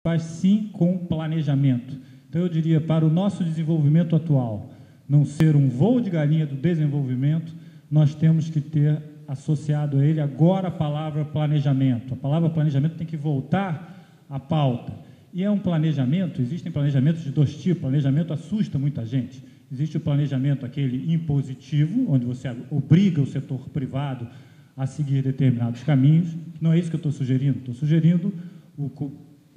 faz sim com planejamento. Então, eu diria, para o nosso desenvolvimento atual não ser um voo de galinha do desenvolvimento, nós temos que ter associado a ele agora a palavra planejamento. A palavra planejamento tem que voltar à pauta. E é um planejamento, existem planejamentos de dois tipos. Planejamento assusta muita gente. Existe o planejamento aquele impositivo, onde você obriga o setor privado a seguir determinados caminhos. Não é isso que eu estou sugerindo. Estou sugerindo o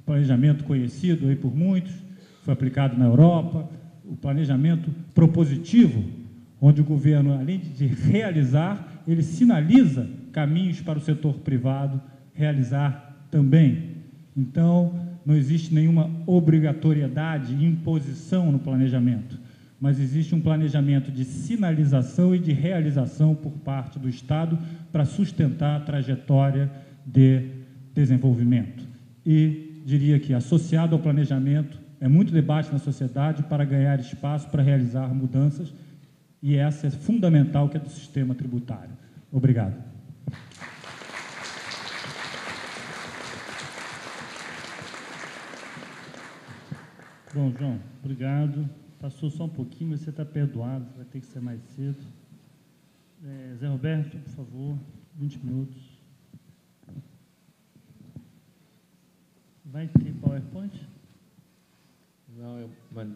planejamento conhecido aí por muitos, foi aplicado na Europa, o planejamento propositivo, onde o governo, além de realizar, ele sinaliza caminhos para o setor privado realizar também. Então, não existe nenhuma obrigatoriedade e imposição no planejamento, mas existe um planejamento de sinalização e de realização por parte do Estado para sustentar a trajetória de desenvolvimento. E diria que, associado ao planejamento, é muito debate na sociedade para ganhar espaço para realizar mudanças, e essa é fundamental, que é do sistema tributário. Obrigado. Bom, João, obrigado. Passou só um pouquinho, mas você está perdoado, vai ter que ser mais cedo. Zé Roberto, por favor, 20 minutos. Vai ter PowerPoint? Não, eu mandei.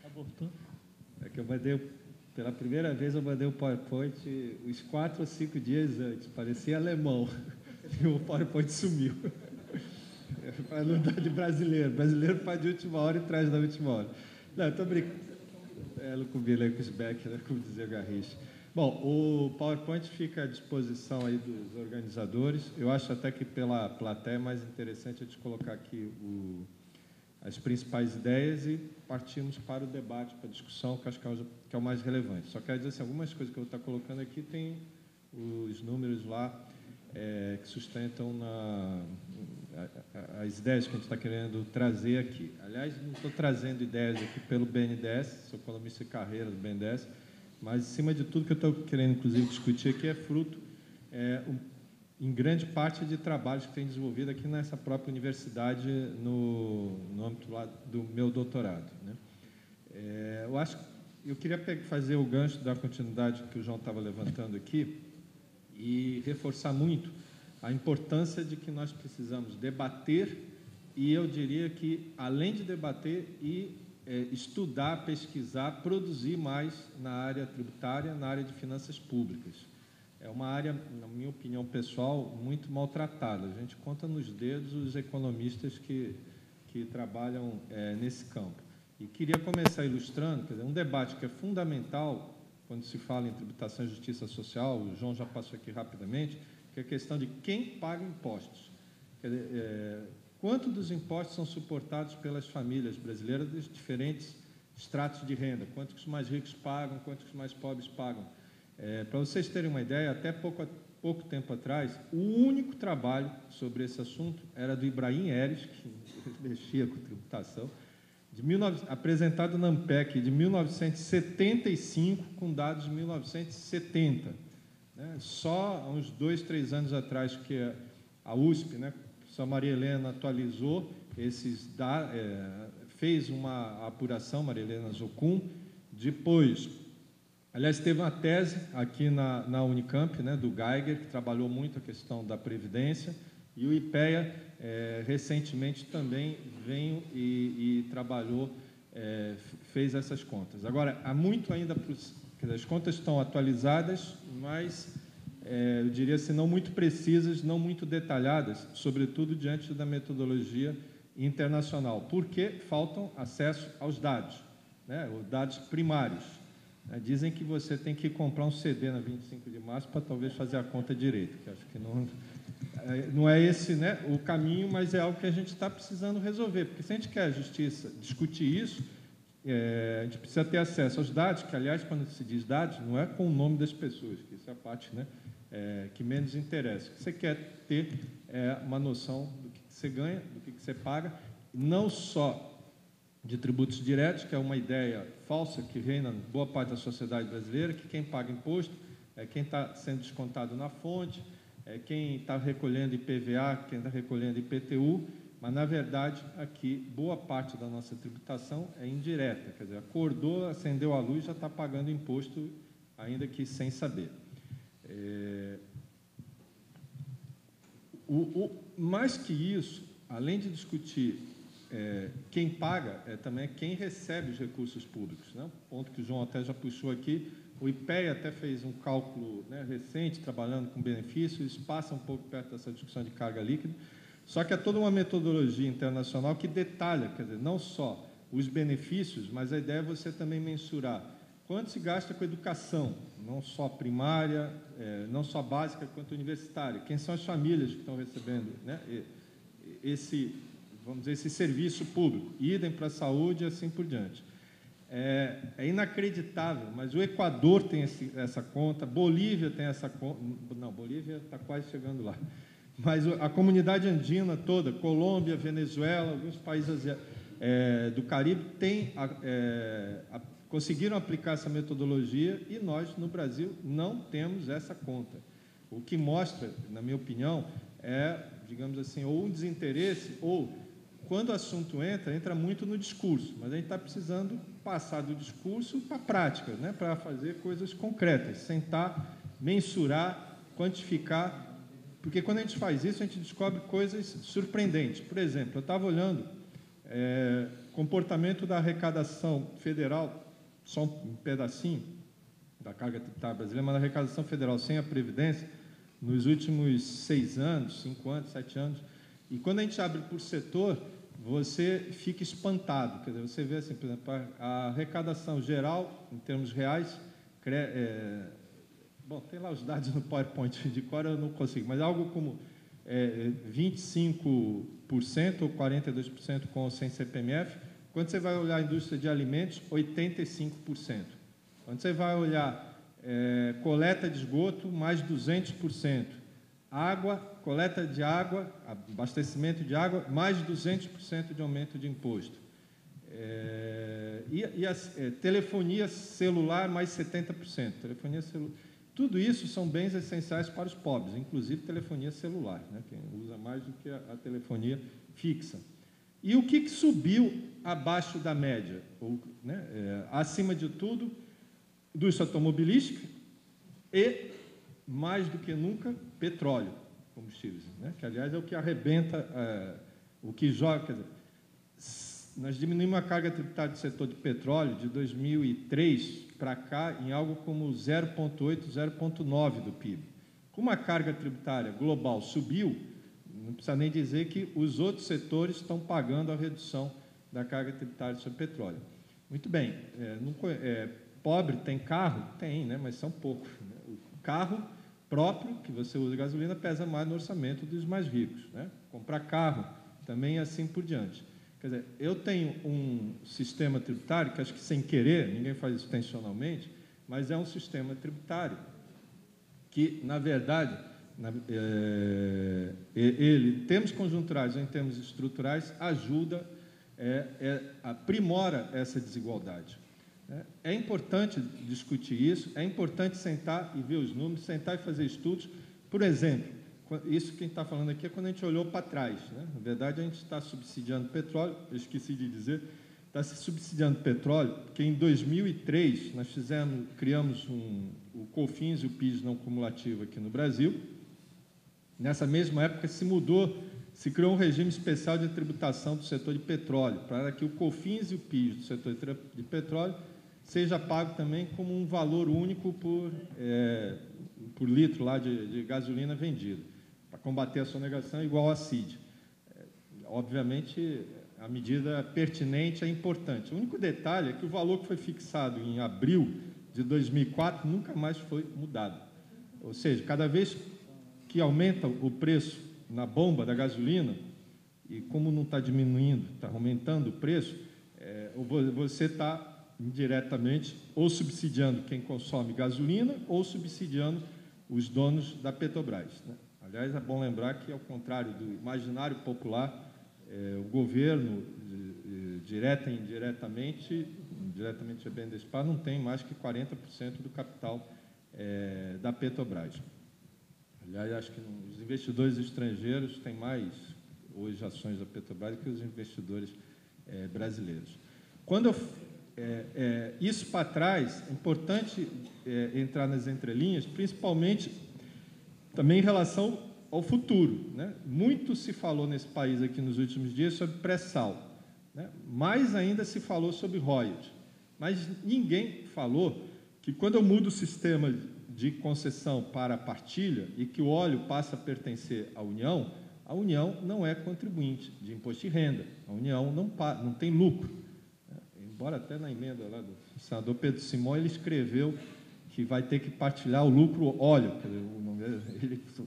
Abortou? É que eu mandei, pela primeira vez eu mandei o PowerPoint uns 4 ou 5 dias antes, parecia alemão, e o PowerPoint sumiu. Para não dar de brasileiro. Brasileiro faz de última hora e traz da última hora. Não, eu estou brincando. Não combinei com os Beck, né, como dizia Garrincha. Bom, o PowerPoint fica à disposição aí dos organizadores. Eu acho até que pela plateia é mais interessante a gente colocar aqui as principais ideias e partimos para o debate, para a discussão, que acho que é o mais relevante. Só quero dizer assim, algumas coisas que eu vou estar colocando aqui, tem os números lá que sustentam as ideias que a gente está querendo trazer aqui. Aliás, não estou trazendo ideias aqui pelo BNDES, sou economista de carreira do BNDES, mas, acima de tudo, que eu estou querendo, inclusive, discutir aqui é fruto, em grande parte, de trabalhos que tem desenvolvido aqui nessa própria universidade, no âmbito lá do meu doutorado, né? Eu queria fazer o gancho da continuidade que o João estava levantando aqui e reforçar muito a importância de que nós precisamos debater e, eu diria que, além de debater, estudar, pesquisar, produzir mais na área tributária, na área de finanças públicas. É uma área, na minha opinião pessoal, muito maltratada. A gente conta nos dedos os economistas que trabalham nesse campo. E queria começar ilustrando, quer dizer, um debate que é fundamental quando se fala em tributação e justiça social, o João já passou aqui rapidamente, que é a questão de quem paga impostos. Quer dizer, quanto dos impostos são suportados pelas famílias brasileiras dos diferentes estratos de renda, quanto que os mais ricos pagam, quanto que os mais pobres pagam. Para vocês terem uma ideia, até pouco tempo atrás, o único trabalho sobre esse assunto era do Ibrahim Eres, que mexia com tributação, apresentado na ANPEC de 1975, com dados de 1970. Né? Só há uns 2, 3 anos atrás que a USP, né, a professora Maria Helena, atualizou esses dados, fez uma apuração, Maria Helena Zocum, depois, aliás, teve uma tese aqui na Unicamp, né, do Geiger, que trabalhou muito a questão da Previdência, e o IPEA, recentemente, também veio e trabalhou, fez essas contas. Agora, há muito ainda, as contas estão atualizadas, mas, eu diria assim, não muito precisas, não muito detalhadas, sobretudo diante da metodologia internacional, porque faltam acesso aos dados, né, os dados primários. Dizem que você tem que comprar um CD na 25 de março para talvez fazer a conta direito, que acho que não é esse, né, o caminho, mas é algo que a gente está precisando resolver, porque se a gente quer a justiça discutir isso, a gente precisa ter acesso aos dados, que, aliás, quando se diz dados, não é com o nome das pessoas, que isso é a parte, né, que menos interessa. Você quer ter uma noção do que você ganha, do que você paga, não só de tributos diretos, que é uma ideia falsa que reina em boa parte da sociedade brasileira, que quem paga imposto é quem está sendo descontado na fonte, é quem está recolhendo IPVA, quem está recolhendo IPTU, mas, na verdade, aqui, boa parte da nossa tributação é indireta, quer dizer, acordou, acendeu a luz, já está pagando imposto, ainda que sem saber. Mais que isso, além de discutir quem paga, também quem recebe os recursos públicos, né? Ponto que o João até já puxou aqui. O IPEA até fez um cálculo, né, recente, trabalhando com benefícios, isso passa um pouco perto dessa discussão de carga líquida, só que é toda uma metodologia internacional que detalha, quer dizer, não só os benefícios, mas a ideia é você também mensurar quanto se gasta com educação, não só primária, não só básica, quanto universitária, quem são as famílias que estão recebendo, né, vamos dizer, esse serviço público, idem para a saúde e assim por diante. É inacreditável, mas o Equador tem essa conta, Bolívia tem essa conta, não, Bolívia está quase chegando lá, mas a comunidade andina toda, Colômbia, Venezuela, alguns países do Caribe, conseguiram aplicar essa metodologia e nós, no Brasil, não temos essa conta. O que mostra, na minha opinião, digamos assim, ou um desinteresse, ou, quando o assunto entra muito no discurso, mas a gente está precisando passar do discurso para a prática, né, para fazer coisas concretas, sentar, mensurar, quantificar, porque quando a gente faz isso, a gente descobre coisas surpreendentes. Por exemplo, eu estava olhando comportamento da arrecadação federal, só um pedacinho da carga tributária brasileira, mas a arrecadação federal sem a Previdência, nos últimos 6 anos, 5 anos, 7 anos, e quando a gente abre por setor, você fica espantado, quer dizer, você vê assim, por exemplo, a arrecadação geral, em termos reais, bom, tem lá os dados no PowerPoint, de cor eu não consigo, mas algo como 25% ou 42% com ou sem CPMF. Quando você vai olhar a indústria de alimentos, 85%. Quando você vai olhar coleta de esgoto, mais 200%. Água, coleta de água, abastecimento de água, mais 200% de aumento de imposto. Telefonia celular, mais 70%. Telefonia celular. Tudo isso são bens essenciais para os pobres, inclusive telefonia celular, né? Quem usa mais do que a telefonia fixa. E o que subiu abaixo da média? Acima de tudo, indústria automobilística e, mais do que nunca, petróleo, combustíveis, né? Que, aliás, é o que arrebenta, o que joga. Quer dizer, nós diminuímos a carga tributária do setor de petróleo de 2003 para cá em algo como 0,8, 0,9 do PIB. Como a carga tributária global subiu, não precisa nem dizer que os outros setores estão pagando a redução da carga tributária sobre petróleo. Muito bem, pobre tem carro? Tem, né? Mas são poucos. Né? O carro próprio, que você usa gasolina, pesa mais no orçamento dos mais ricos. Né? Comprar carro também assim por diante. Quer dizer, eu tenho um sistema tributário, que acho que sem querer, ninguém faz isso intencionalmente, mas é um sistema tributário que, na verdade, ele, em termos conjunturais ou em termos estruturais, ajuda, aprimora essa desigualdade. É importante discutir isso, é importante sentar e ver os números, sentar e fazer estudos. Por exemplo, isso que a gente está falando aqui é quando a gente olhou para trás. Né? Na verdade, a gente está subsidiando petróleo, eu esqueci de dizer, está se subsidiando petróleo, porque em 2003 nós criamos o COFINS e o PIS não cumulativo aqui no Brasil. Nessa mesma época se criou um regime especial de tributação do setor de petróleo, para que o COFINS e o PIS do setor de petróleo seja pago também como um valor único por litro lá de gasolina vendido, para combater a sonegação igual a CID. Obviamente, a medida pertinente é importante. O único detalhe é que o valor que foi fixado em abril de 2004 nunca mais foi mudado. Ou seja, cada vez que aumenta o preço na bomba da gasolina, e como não está diminuindo, está aumentando o preço, você está indiretamente ou subsidiando quem consome gasolina ou subsidiando os donos da Petrobras. Né? Aliás, é bom lembrar que, ao contrário do imaginário popular, o governo, direta e indiretamente é bem desse par, não tem mais que 40% do capital da Petrobras. Aliás, acho que os investidores estrangeiros têm mais hoje ações da Petrobras que os investidores brasileiros. Quando isso para trás, é importante entrar nas entrelinhas, principalmente também em relação ao futuro, né? Muito se falou nesse país aqui nos últimos dias sobre pré-sal, né? Mais ainda se falou sobre royalties, mas ninguém falou que quando eu mudo o sistema de concessão para a partilha e que o óleo passa a pertencer à União, a União não é contribuinte de imposto de renda, a União não tem lucro. Embora até na emenda lá do senador Pedro Simão, ele escreveu que vai ter que partilhar o lucro óleo.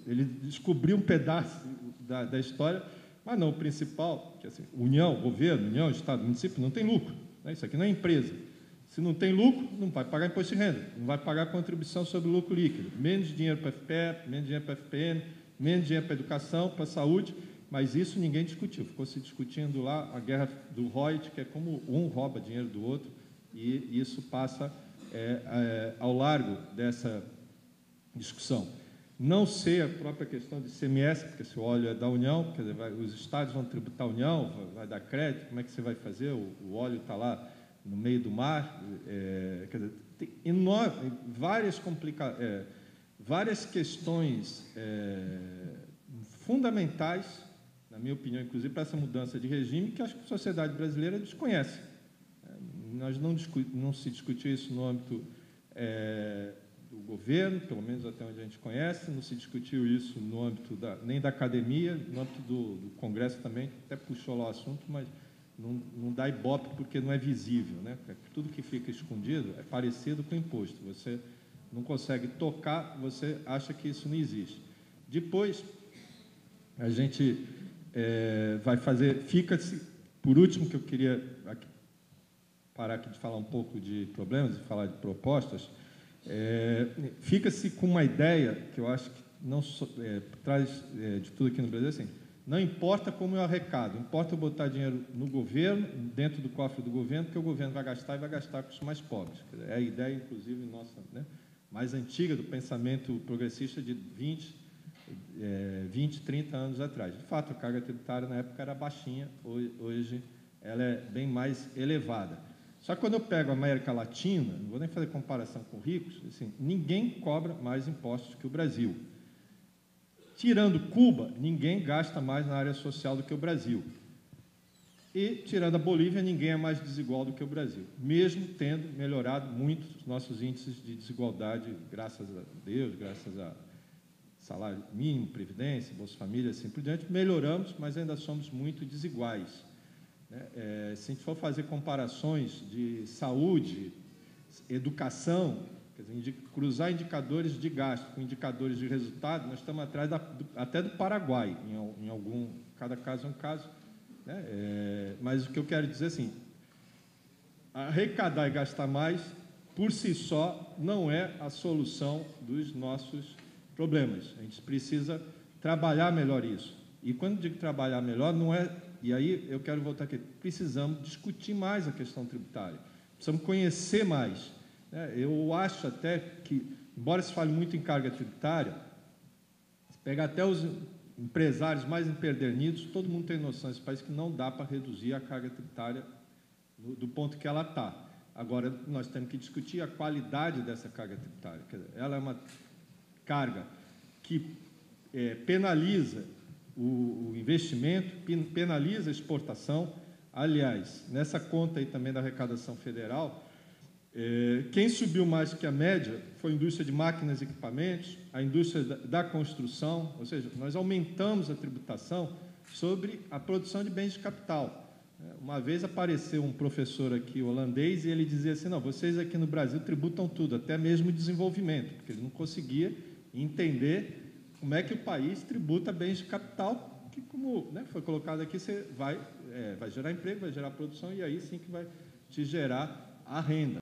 Ele descobriu um pedaço da história, mas não o principal, que assim, União, governo, União, Estado, município, não tem lucro, né? Isso aqui não é empresa. Se não tem lucro, não vai pagar imposto de renda, não vai pagar contribuição sobre o lucro líquido. Menos dinheiro para a FPE, menos dinheiro para a FPN, menos dinheiro para a educação, para a saúde, mas isso ninguém discutiu. Ficou se discutindo lá a guerra do royalties, que é como um rouba dinheiro do outro, e isso passa ao largo dessa discussão. Não sei a própria questão de ICMS, porque se o óleo é da União, quer dizer, os estados vão tributar a União, vai dar crédito, como é que você vai fazer? O óleo está lá no meio do mar, quer dizer, tem várias questões fundamentais, na minha opinião, inclusive, para essa mudança de regime, que acho que a sociedade brasileira desconhece. Nós não se discutiu isso no âmbito do governo, pelo menos até onde a gente conhece, não se discutiu isso no âmbito nem da academia, no âmbito do Congresso também, até puxou lá o assunto, mas não dá ibope porque não é visível, né? Tudo que fica escondido é parecido com imposto. Você não consegue tocar, você acha que isso não existe. Depois, a gente vai fazer... Fica-se, por último, que eu queria parar aqui de falar um pouco de problemas e falar de propostas, fica-se com uma ideia que eu acho que não traz de tudo aqui no Brasil, assim, não importa como eu arrecado, importa eu botar dinheiro no governo, dentro do cofre do governo, porque o governo vai gastar e vai gastar com os mais pobres. É a ideia, inclusive, nossa, né, mais antiga do pensamento progressista de 20, 30 anos atrás. De fato, a carga tributária na época era baixinha, hoje ela é bem mais elevada. Só que quando eu pego a América Latina, não vou nem fazer comparação com ricos, assim, ninguém cobra mais impostos que o Brasil. Tirando Cuba, ninguém gasta mais na área social do que o Brasil. E, tirando a Bolívia, ninguém é mais desigual do que o Brasil, mesmo tendo melhorado muito os nossos índices de desigualdade, graças a Deus, graças a salário mínimo, previdência, Bolsa Família, assim por diante, melhoramos, mas ainda somos muito desiguais. Se a gente for fazer comparações de saúde, educação, quer dizer, cruzar indicadores de gasto com indicadores de resultado, nós estamos atrás até do Paraguai, em algum, cada caso é um caso, né? Mas o que eu quero dizer assim, arrecadar e gastar mais, por si só, não é a solução dos nossos problemas. A gente precisa trabalhar melhor isso. E quando digo trabalhar melhor, não é... E aí eu quero voltar aqui. Precisamos discutir mais a questão tributária. Precisamos conhecer mais. Eu acho até que, embora se fale muito em carga tributária, se pegar até os empresários mais empedernidos, todo mundo tem noção nesse país que não dá para reduzir a carga tributária do ponto que ela está. Agora, nós temos que discutir a qualidade dessa carga tributária. Quer dizer, ela é uma carga que penaliza o investimento, penaliza a exportação. Aliás, nessa conta aí também da arrecadação federal, quem subiu mais que a média foi a indústria de máquinas e equipamentos, a indústria da construção, ou seja, nós aumentamos a tributação sobre a produção de bens de capital. Uma vez apareceu um professor aqui holandês e ele dizia assim, não, vocês aqui no Brasil tributam tudo, até mesmo o desenvolvimento, porque ele não conseguia entender como é que o país tributa bens de capital, que, como, né, foi colocado aqui, você vai gerar emprego, vai gerar produção, e aí sim que vai te gerar a renda.